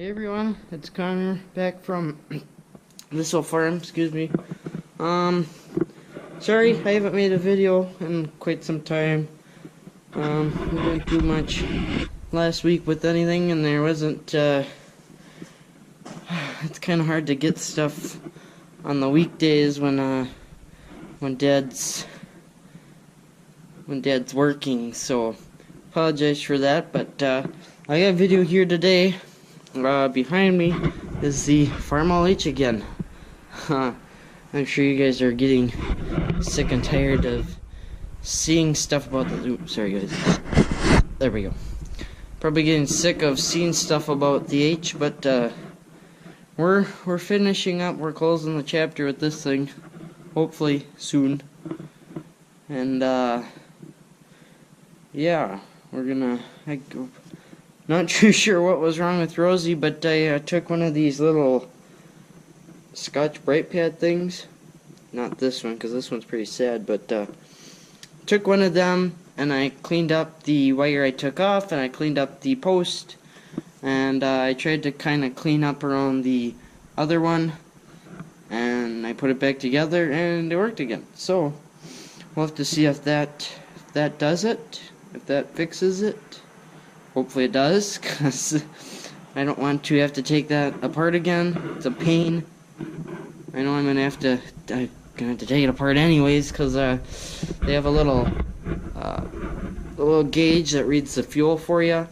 Hey everyone, it's Connor back from this old farm, excuse me. Sorry I haven't made a video in quite some time. We didn't do much last week with anything, and there wasn't, it's kind of hard to get stuff on the weekdays when Dad's working, so apologize for that, but I got a video here today. Behind me is the Farmall H again. I'm sure you guys are getting sick and tired of seeing stuff about the... Oops, sorry guys. There we go. Probably getting sick of seeing stuff about the H, but we're finishing up. We're closing the chapter with this thing, hopefully soon. And yeah, we're gonna... Not too sure what was wrong with Rosie, but I took one of these little Scotch Brite Pad things. Not this one, because this one's pretty sad, but took one of them, and I cleaned up the wire I took off, and I cleaned up the post, and I tried to kind of clean up around the other one, and I put it back together, and it worked again. So, we'll have to see if that does it, if that fixes it. Hopefully it does, because I don't want to have to take that apart again. It's a pain. I know I'm gonna have to take it apart anyways, because they have a little gauge that reads the fuel for you.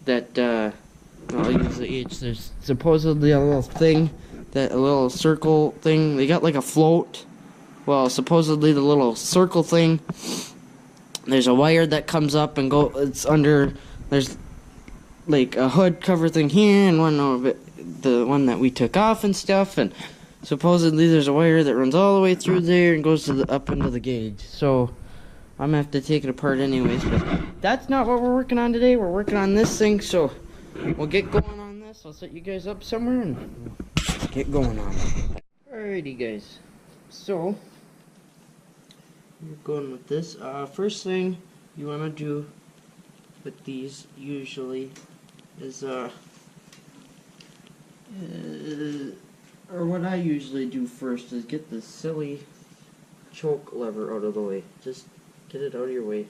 That I'll use the H. There's supposedly a little thing, a little circle thing. They got like a float. Well, supposedly the little circle thing. There's a wire that comes up and it's under. There's like a hood cover thing here, and one of it, the one that we took off and stuff, and supposedly there's a wire that runs all the way through there and goes to up into the gauge. So I'm gonna have to take it apart anyways, but that's not what we're working on today. We're working on this thing, so we'll get going on this. I'll set you guys up somewhere and we'll get going on it. Alrighty guys, so we're going with this. First thing you want to do with these usually is or what I usually do first is get this silly choke lever out of the way. Just get it out of your way,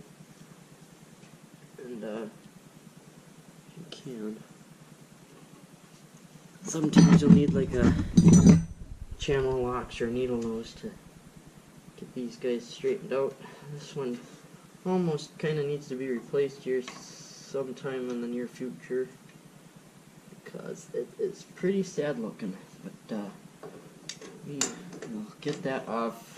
and if you can, sometimes you'll need like a channel locks or needle nose to get these guys straightened out. This one almost kind of needs to be replaced here sometime in the near future, because it is pretty sad looking, but we'll get that off.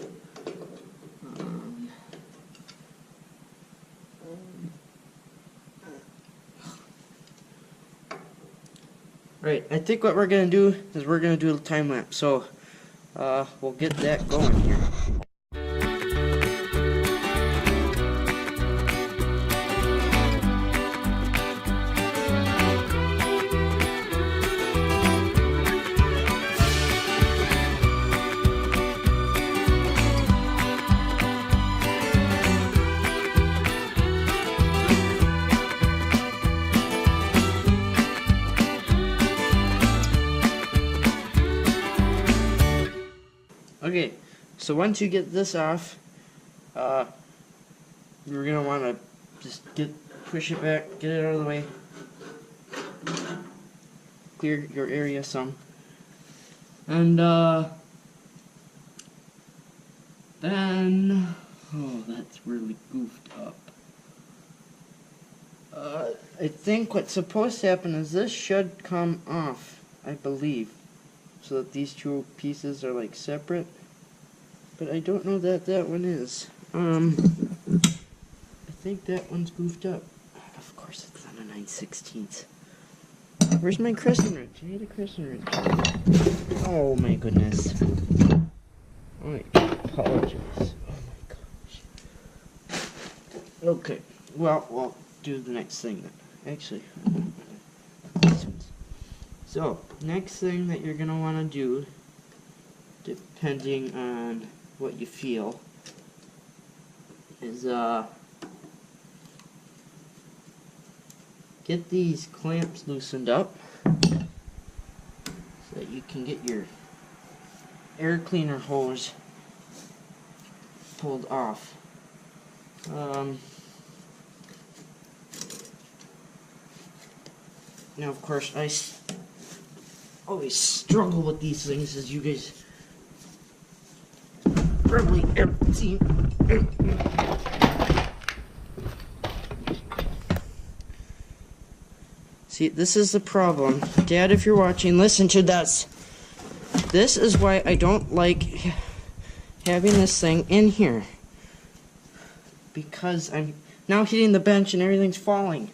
Right, I think what we're gonna do is we're gonna do a time lapse, so we'll get that going here. Okay, so once you get this off, you're gonna want to just push it back, get it out of the way, clear your area some, and then, oh, that's really goofed up. I think what's supposed to happen is this should come off, I believe, so that these two pieces are like separate, but I don't know that that one is. I think that one's goofed up. Of course it's on a 9/16. Where's my crescent wrench? I need a crescent wrench. Oh my goodness. I apologize. Oh my gosh. Okay, well, we'll do the next thing then. Actually, so, next thing that you're going to want to do, depending on what you feel, is get these clamps loosened up, you can get your air cleaner hose pulled off. Now, of course, I always struggle with these things, as you guys probably have seen. See, this is the problem. Dad, if you're watching, listen to this. This is why I don't like having this thing in here. Because I'm now hitting the bench and everything's falling.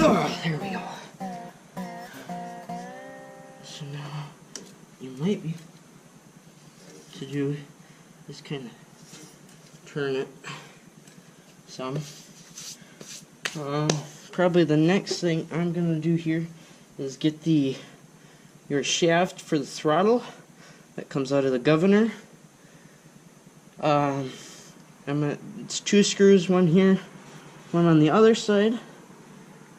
Oh, there we go. So now you might be to do is kind of turn it some. Probably the next thing I'm gonna do here is get your shaft for the throttle that comes out of the governor. It's 2 screws, one here, one on the other side,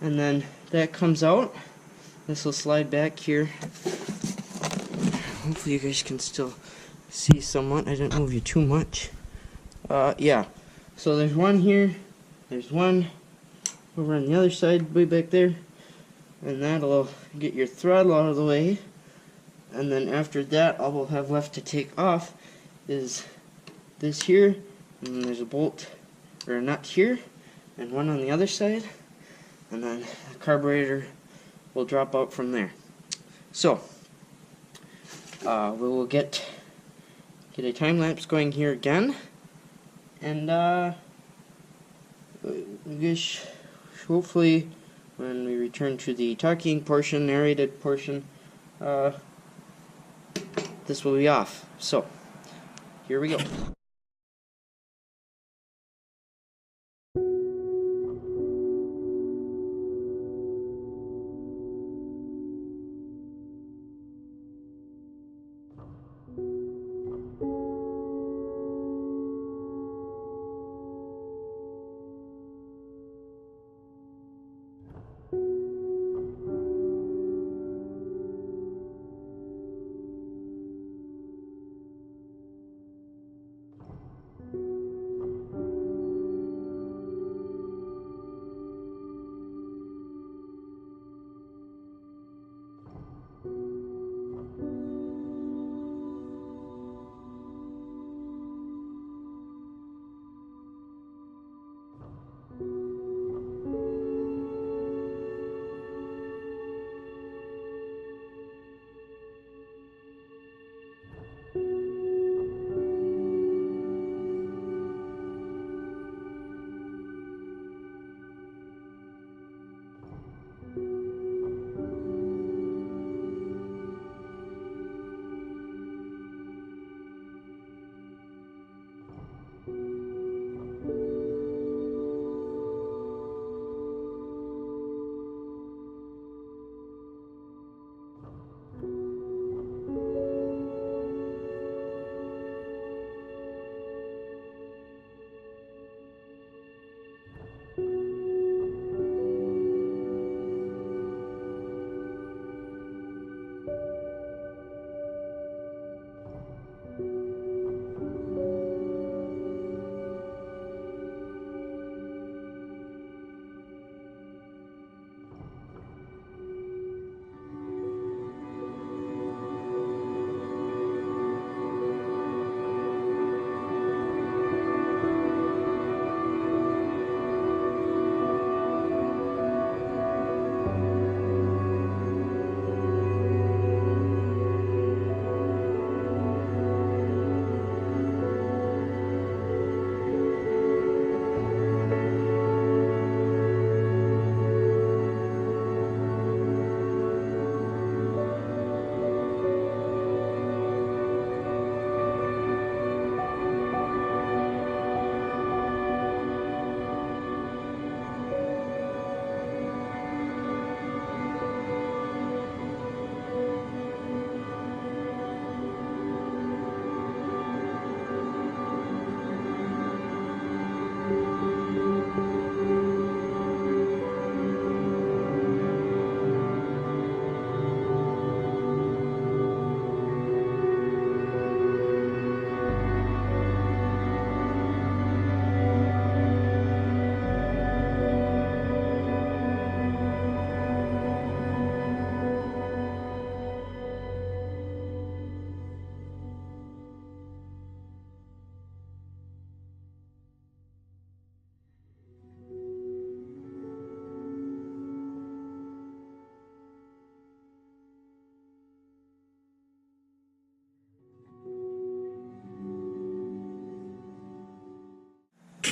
and then that comes out. This will slide back here. Hopefully you guys can still see somewhat. I didn't move you too much. Yeah. So there's one here. There's one over on the other side, way back there. And that'll get your throttle out of the way. And then after that, all we'll have left to take off is this here. And then there's a bolt, or a nut here, and one on the other side. And then the carburetor will drop out from there. So, we will get a time lapse going here again, and we guess hopefully when we return to the talking portion, narrated portion, this will be off. So, here we go.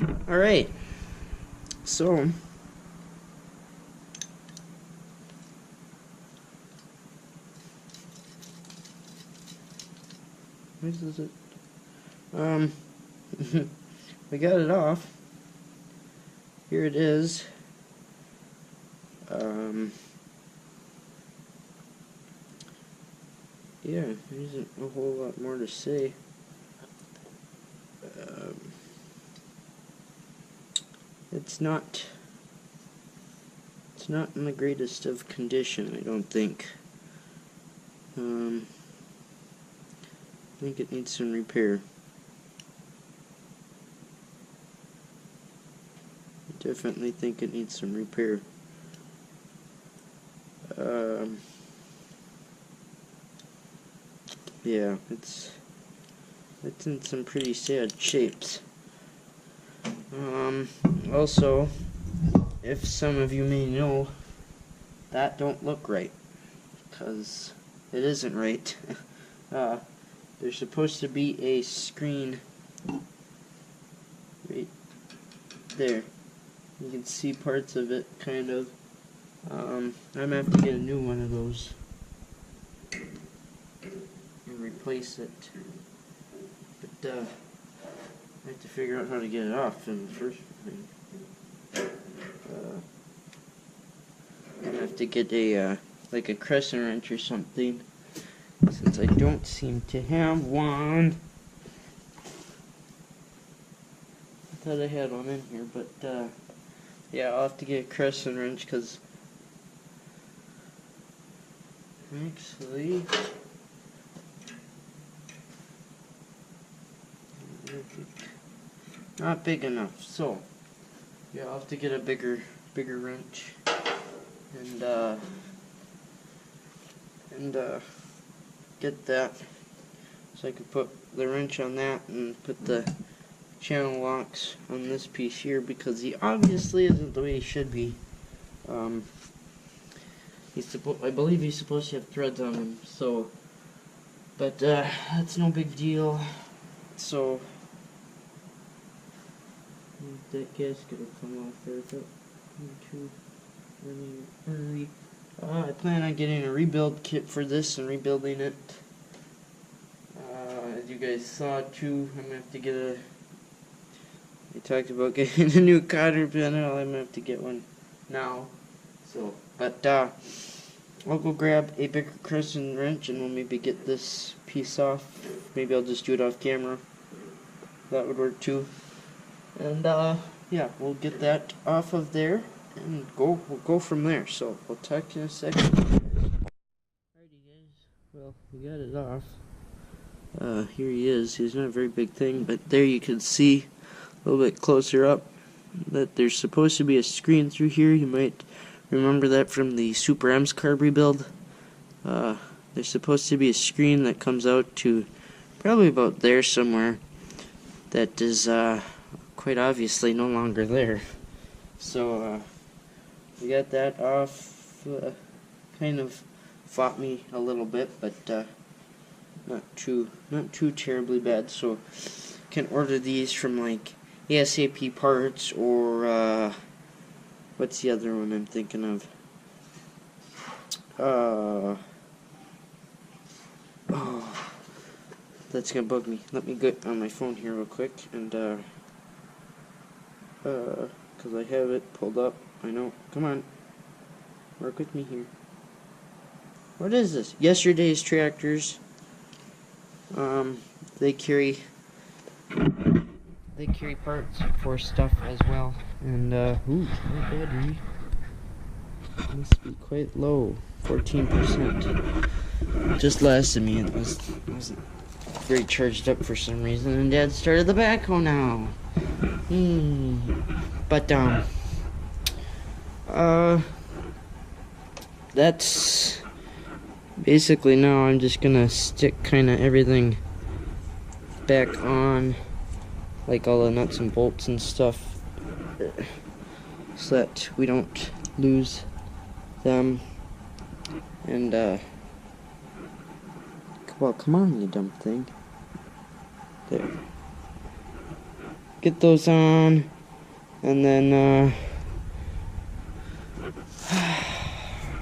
Alright, so what is it? We got it off. Here it is. Yeah, there isn't a whole lot more to say. It's not in the greatest of condition, I don't think. I think it needs some repair. I definitely think it needs some repair. Yeah, it's in some pretty sad shapes. Also, if some of you may know, that don't look right, because it isn't right. There's supposed to be a screen right there. You can see parts of it, kind of. I'm gonna have to get a new one of those and replace it. But I have to figure out how to get it off in the first thing. I'm gonna have to get a like a crescent wrench or something, since I don't seem to have one. I thought I had one in here, but yeah, I'll have to get a crescent wrench, because actually not big enough. So yeah, I'll have to get a bigger wrench and get that, so I can put the wrench on that and put the channel locks on this piece here, because he obviously isn't the way he should be. I believe he's supposed to have threads on him, so, but that's no big deal. So that gasket will come off there. I plan on getting a rebuild kit for this and rebuilding it. As you guys saw too, I'm gonna have to get I talked about getting a new cotter panel. I'm gonna have to get one now. So, but I'll go grab a bigger crescent wrench and we'll maybe get this piece off. Maybe I'll just do it off camera. That would work too. And yeah, we'll get that off of there and we'll go from there. So we'll talk to you in a second. Alrighty guys, well, we got it off. Here he is. He's not a very big thing, but there you can see a little bit closer up that there's supposed to be a screen through here. You might remember that from the Super M's carb rebuild. There's supposed to be a screen that comes out to probably about there somewhere that is quite obviously no longer there. So we got that off. Kind of fought me a little bit, but not too terribly bad. So can order these from like ASAP Parts or what's the other one I'm thinking of? Oh, that's gonna bug me. Let me get on my phone here real quick and because I have it pulled up. I know. Come on, work with me here. What is this? Yesterday's Tractors. They carry parts for stuff as well. And ooh, my battery must be quite low. 14%. Just lasted me. It wasn't very charged up for some reason. And Dad started the backhoe now. But that's basically now. I'm just gonna stick kind of everything back on, like all the nuts and bolts and stuff, so that we don't lose them. And well, come on, you dumb thing. There. get those on, and then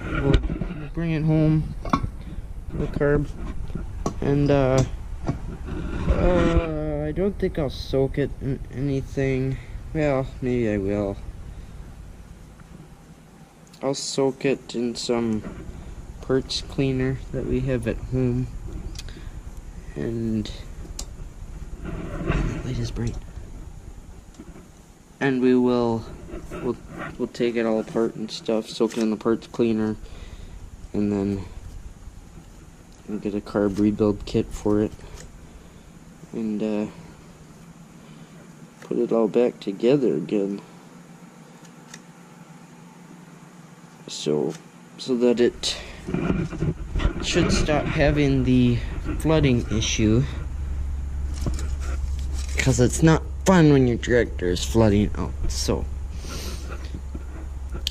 we'll bring it home, the carb, and I don't think I'll soak it in anything. Well, maybe I will. I'll soak it in some parts cleaner that we have at home, and the light is bright. And we'll take it all apart and stuff, soak it in the parts cleaner, and then we'll get a carb rebuild kit for it, and put it all back together again, so that it should stop having the flooding issue, because it's not fun when your tractor is flooding out. So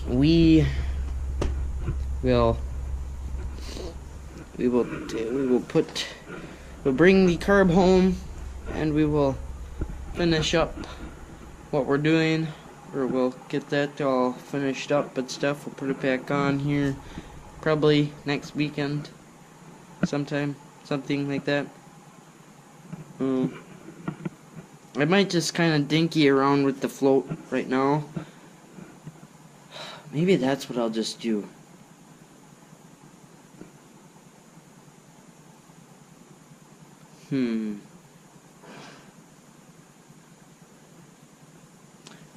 we'll bring the carb home, and we will finish up what we're doing, or we'll get that all finished up and stuff. We'll put it back on here probably next weekend sometime, something like that. I might just kind of dinky around with the float right now. Maybe that's what I'll just do.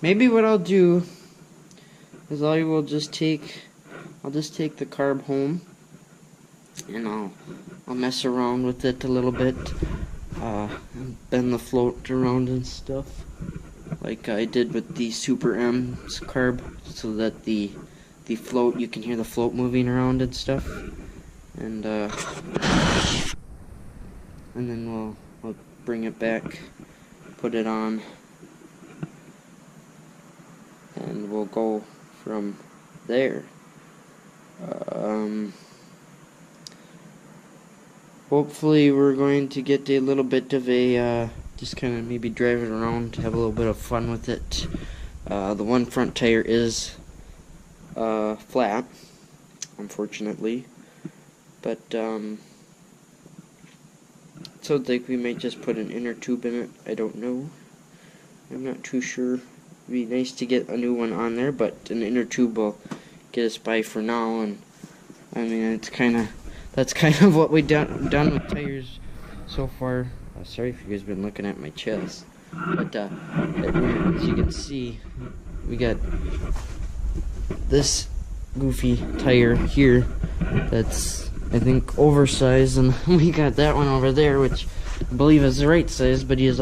Maybe what I'll do is I'll just take the carb home, and I'll mess around with it a little bit, bend the float around and stuff, like I did with the Super M's carb, so that the float, you can hear the float moving around and stuff, and then we'll bring it back, put it on, and we'll go from there. Hopefully we're going to get a little bit of a, just kind of maybe drive it around, have a little bit of fun with it. The one front tire is flat, unfortunately, but so I think we might just put an inner tube in it. I don't know. I'm not too sure. It'd be nice to get a new one on there, but an inner tube will get us by for now. And I mean, that's kind of what we've done with tires so far. Sorry if you guys have been looking at my chest, but as you can see, we got this goofy tire here that's, I think, oversized, and we got that one over there, which I believe is the right size, but he's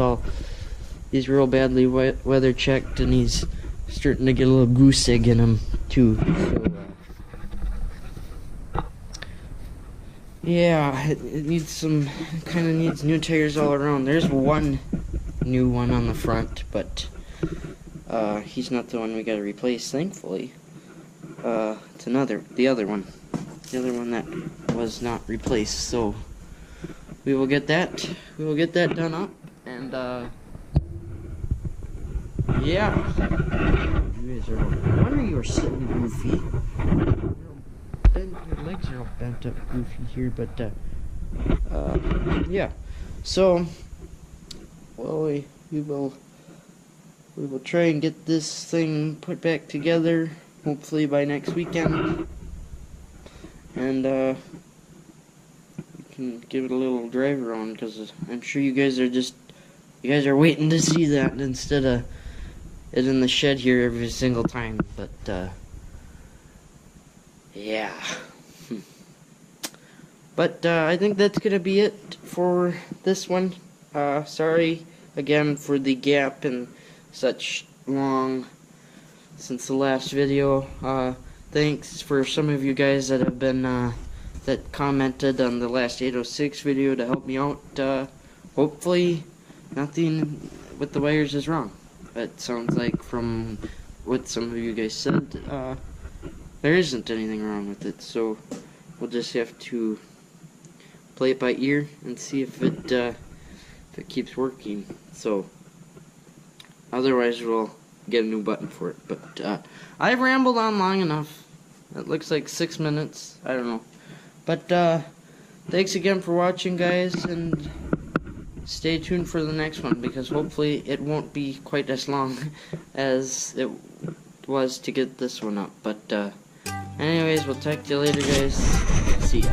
real badly weather checked, and he's starting to get a little goose egg in him too. So, yeah, it needs kind of needs new tires all around. There's one new one on the front, but he's not the one we got to replace, thankfully. It's the other one that was not replaced. So we will get that done up, and yeah. You guys are, why are you sitting goofy? Your legs are all bent up goofy here, but yeah. So, well, we will try and get this thing put back together, hopefully by next weekend, and we can give it a little drive around, because I'm sure you guys are waiting to see that instead of it in the shed here every single time. But yeah. But I think that's gonna be it for this one. Sorry again for the gap and such long since the last video. Thanks for some of you guys that have been that commented on the last 806 video to help me out. Hopefully nothing with the wires is wrong. It sounds like from what some of you guys said, there isn't anything wrong with it, so we'll just have to play it by ear and see if it keeps working. So Otherwise, we'll get a new button for it. But I've rambled on long enough. It looks like 6 minutes. I don't know. But thanks again for watching, guys, and stay tuned for the next one, because hopefully it won't be quite as long as it was to get this one up. But anyways, we'll talk to you later, guys. See ya.